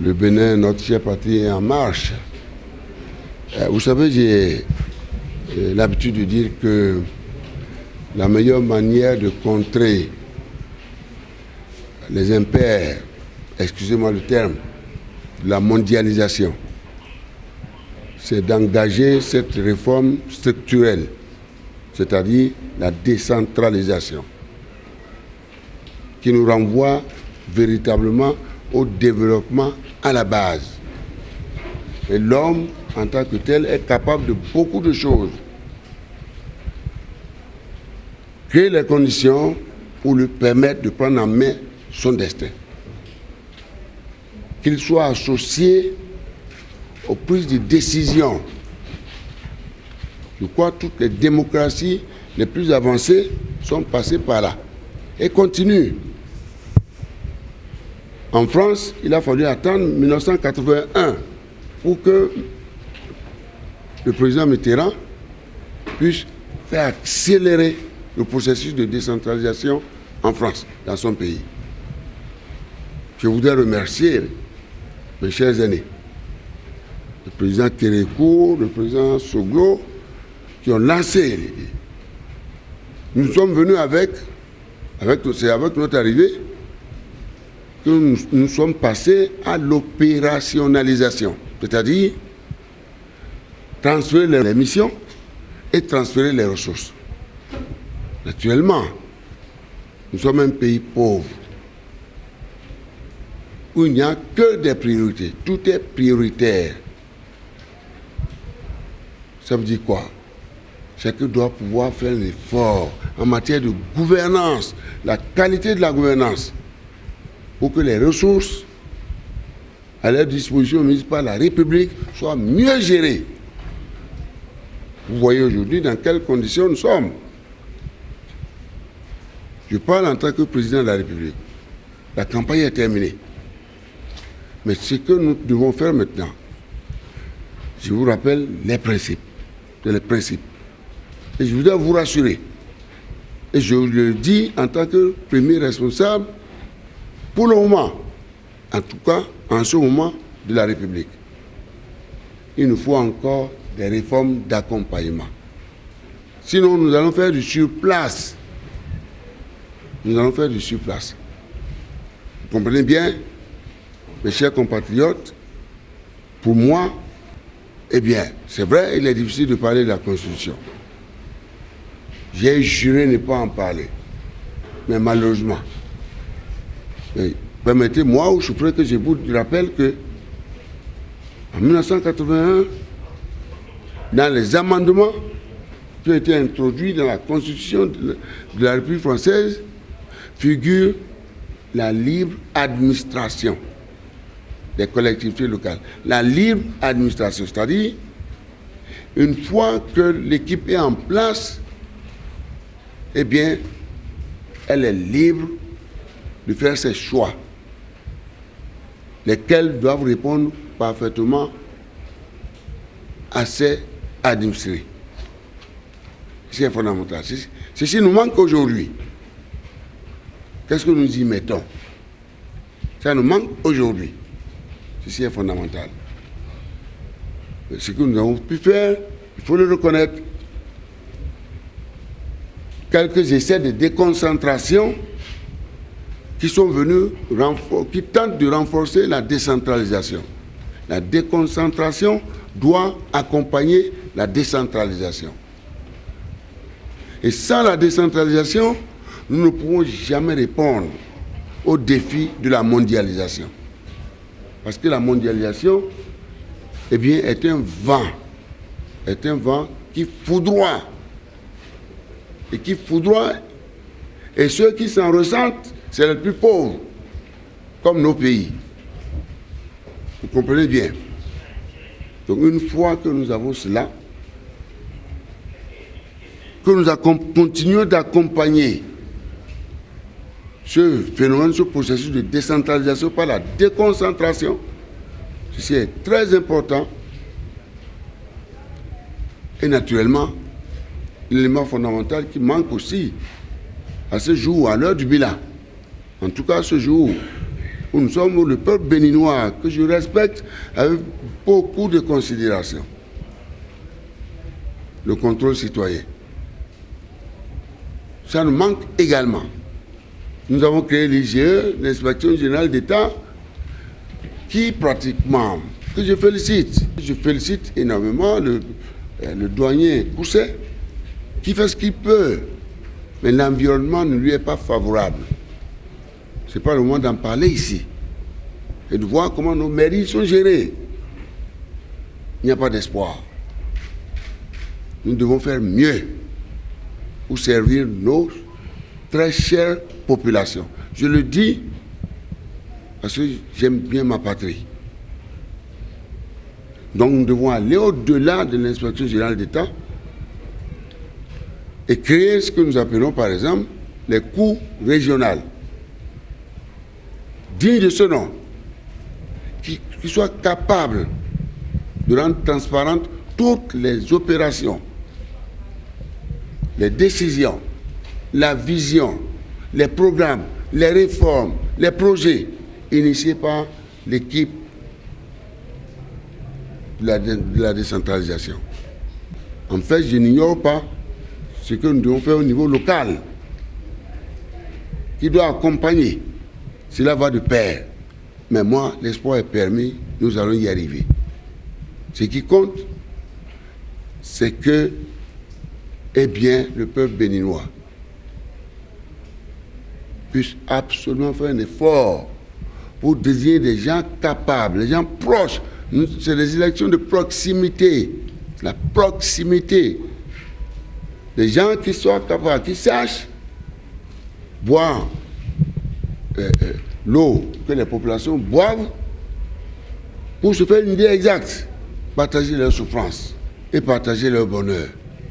le Bénin, notre cher patrie, est en marche. Vous savez, j'ai l'habitude de dire que la meilleure manière de contrer les impairs, excusez-moi le terme, de la mondialisation, c'est d'engager cette réforme structurelle, c'est-à-dire la décentralisation, qui nous renvoie véritablement au développement à la base. Et l'homme, en tant que tel, est capable de beaucoup de choses. Créer les conditions pour lui permettre de prendre en main son destin. Qu'il soit associé aux prises de décision. Je crois que toutes les démocraties les plus avancées sont passées par là et continuent. En France, il a fallu attendre 1981 pour que le président Mitterrand puisse faire accélérer le processus de décentralisation en France, dans son pays. Je voudrais remercier mes chers aînés, le président Kérékou, le président Soglo, qui ont lancé l'idée. Nous sommes venus avec notre arrivée, que nous sommes passés à l'opérationnalisation, c'est-à-dire transférer les missions et transférer les ressources. Naturellement, nous sommes un pays pauvre, où il n'y a que des priorités, tout est prioritaire. Ça veut dire quoi? Chacun doit pouvoir faire un effort en matière de gouvernance, la qualité de la gouvernance, pour que les ressources à leur disposition mises par la République soient mieux gérées. Vous voyez aujourd'hui dans quelles conditions nous sommes. Je parle en tant que président de la République. La campagne est terminée. Mais ce que nous devons faire maintenant, je vous rappelle les principes. C'est les principes. Et je voudrais vous rassurer. Et je le dis en tant que premier responsable, pour le moment, en tout cas, en ce moment de la République, il nous faut encore des réformes d'accompagnement. Sinon, nous allons faire du surplace. Nous allons faire du surplace. Vous comprenez bien, mes chers compatriotes, pour moi, eh bien, c'est vrai, il est difficile de parler de la Constitution. J'ai juré ne pas en parler. Mais malheureusement, permettez-moi, ou je ferai que je vous rappelle que en 1981, dans les amendements qui ont été introduits dans la Constitution de la République française, figure la libre administration des collectivités locales. La libre administration, c'est-à-dire, une fois que l'équipe est en place, eh bien, elle est libre de faire ses choix, lesquels doivent répondre parfaitement à ses administrés. C'est fondamental. Ceci nous manque aujourd'hui. Qu'est-ce que nous y mettons? Ça nous manque aujourd'hui. Ceci est fondamental. Ce que nous avons pu faire, il faut le reconnaître. Quelques essais de déconcentration qui sont venus, qui tentent de renforcer la décentralisation. La déconcentration doit accompagner la décentralisation. Et sans la décentralisation, nous ne pouvons jamais répondre au défi de la mondialisation. Parce que la mondialisation, eh bien, est un vent qui foudroie. Et qui foudroie, et ceux qui s'en ressentent, c'est les plus pauvres, comme nos pays. Vous comprenez bien. Donc une fois que nous avons cela, que nous continuons d'accompagner ce phénomène, ce processus de décentralisation par la déconcentration, ceci est très important. Et naturellement, l'élément fondamental qui manque aussi à ce jour, à l'heure du bilan, en tout cas à ce jour, où nous sommes le peuple béninois, que je respecte avec beaucoup de considération. Le contrôle citoyen. Ça nous manque également. Nous avons créé l'IGE, l'Inspection générale d'État, qui pratiquement, que je félicite énormément le douanier Cousset, qui fait ce qu'il peut, mais l'environnement ne lui est pas favorable. Ce n'est pas le moment d'en parler ici, et de voir comment nos mairies sont gérées. Il n'y a pas d'espoir. Nous devons faire mieux pour servir nos très chères populations. Je le dis parce que j'aime bien ma patrie. Donc nous devons aller au-delà de l'Inspection générale d'État et créer ce que nous appelons par exemple les cours régionales, dignes de ce nom, qui soient capables de rendre transparentes toutes les opérations, les décisions, la vision, les programmes, les réformes, les projets initiés par l'équipe de la décentralisation. En fait, je n'ignore pas ce que nous devons faire au niveau local, qui doit accompagner. Cela va de pair. Mais moi, l'espoir est permis, nous allons y arriver. Ce qui compte, c'est que, eh bien, le peuple béninois puisse absolument faire un effort pour désigner des gens capables, des gens proches. C'est des élections de proximité. La proximité. Des gens qui soient capables, qui sachent boire l'eau que les populations boivent pour se faire une idée exacte, partager leurs souffrances et partager leur bonheur.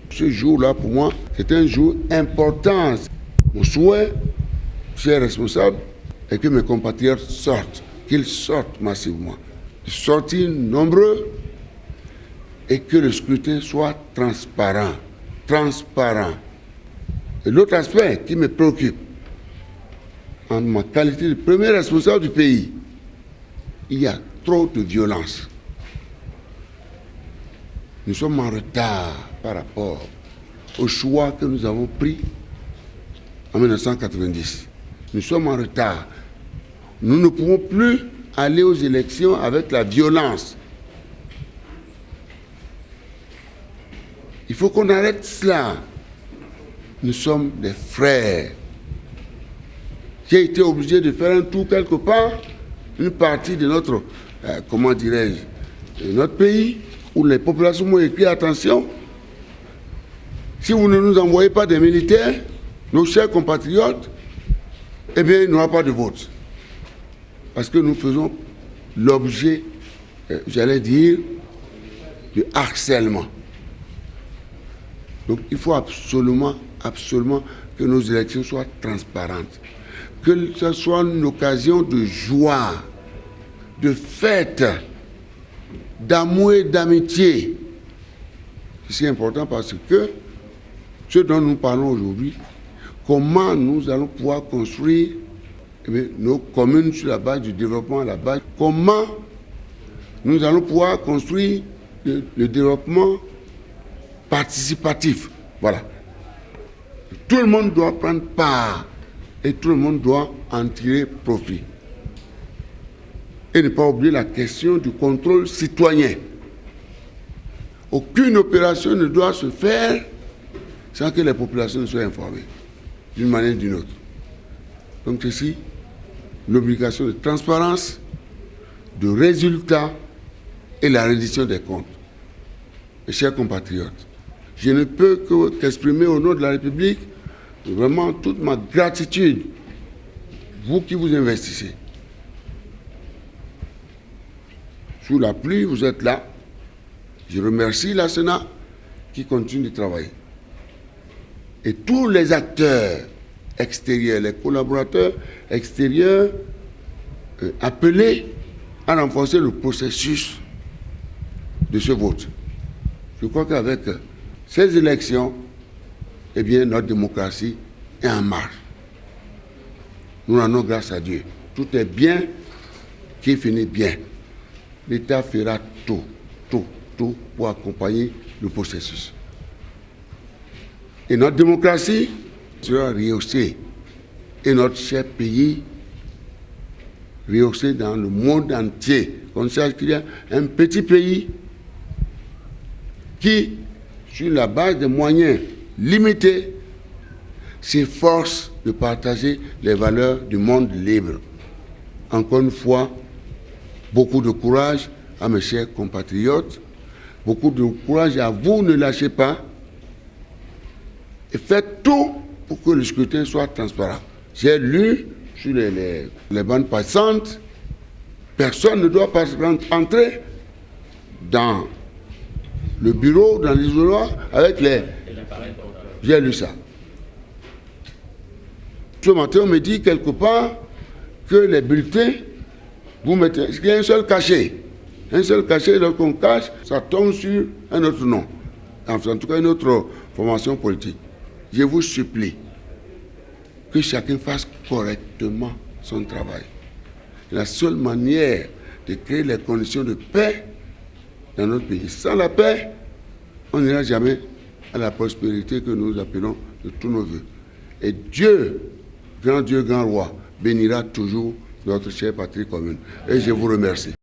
Ce jour-là, pour moi, c'est un jour important. Mon souhait, chers responsables, est que mes compatriotes sortent, qu'ils sortent massivement, sortir nombreux et que le scrutin soit transparent. Transparent. Et l'autre aspect qui me préoccupe, en ma qualité de premier responsable du pays, il y a trop de violence. Nous sommes en retard par rapport au choix que nous avons pris en 1990. Nous sommes en retard. Nous ne pouvons plus aller aux élections avec la violence. Il faut qu'on arrête cela. Nous sommes des frères. J'ai été obligé de faire un tour quelque part, une partie de notre, comment dirais-je, de notre pays, où les populations m'ont écrit attention. Si vous ne nous envoyez pas des militaires, nos chers compatriotes, eh bien, il n'y aura pas de vote. Parce que nous faisons l'objet, j'allais dire, de harcèlement. Donc il faut absolument que nos élections soient transparentes. Que ce soit une occasion de joie, de fête, d'amour et d'amitié. C'est important parce que ce dont nous parlons aujourd'hui, comment nous allons pouvoir construire nos communes sur la base du développement à la base, comment nous allons pouvoir construire le développement participatif. Voilà. Tout le monde doit prendre part et tout le monde doit en tirer profit. Et ne pas oublier la question du contrôle citoyen. Aucune opération ne doit se faire sans que les populations ne soient informées, d'une manière ou d'une autre. Donc ceci, l'obligation de transparence, de résultats et la reddition des comptes. Mes chers compatriotes, je ne peux qu'exprimer au nom de la République vraiment toute ma gratitude, vous qui vous investissez. Sous la pluie, vous êtes là. Je remercie la Sénat qui continue de travailler. Et tous les acteurs extérieurs, les collaborateurs extérieurs appelés à renforcer le processus de ce vote. Je crois qu'avec ces élections, eh bien, notre démocratie est en marche. Nous rendons grâce à Dieu. Tout est bien qui finit bien, l'État fera tout pour accompagner le processus. Et notre démocratie sera rehaussée. Et notre cher pays rehaussé dans le monde entier. On sait qu'il y a un petit pays qui, sur la base de moyens limités, s'efforce de partager les valeurs du monde libre. Encore une fois, beaucoup de courage à mes chers compatriotes, beaucoup de courage à vous, ne lâchez pas, et faites tout pour que le scrutin soit transparent. J'ai lu sur les bandes passantes, personne ne doit pas entrer dans le bureau, dans l'isoloir, avec les... J'ai lu ça. Ce matin, on me dit quelque part que les bulletins, vous mettez... Il y a un seul cachet. Un seul cachet, lorsqu'on cache, ça tombe sur un autre nom. En tout cas, une autre formation politique. Je vous supplie que chacun fasse correctement son travail. La seule manière de créer les conditions de paix dans notre pays. Sans la paix, on n'ira jamais à la prospérité que nous appelons de tous nos voeux. Et Dieu, grand roi, bénira toujours notre chère patrie commune. Et je vous remercie.